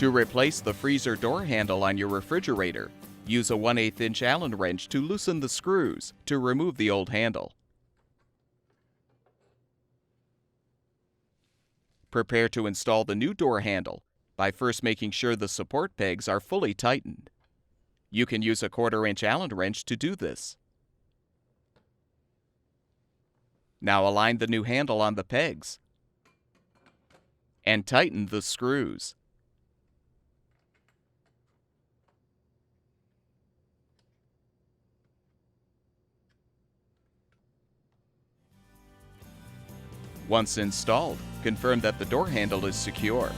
To replace the freezer door handle on your refrigerator, use a 1/8 inch Allen wrench to loosen the screws to remove the old handle. Prepare to install the new door handle by first making sure the support pegs are fully tightened. You can use a 1/4 inch Allen wrench to do this. Now align the new handle on the pegs and tighten the screws. Once installed, confirm that the door handle is secure.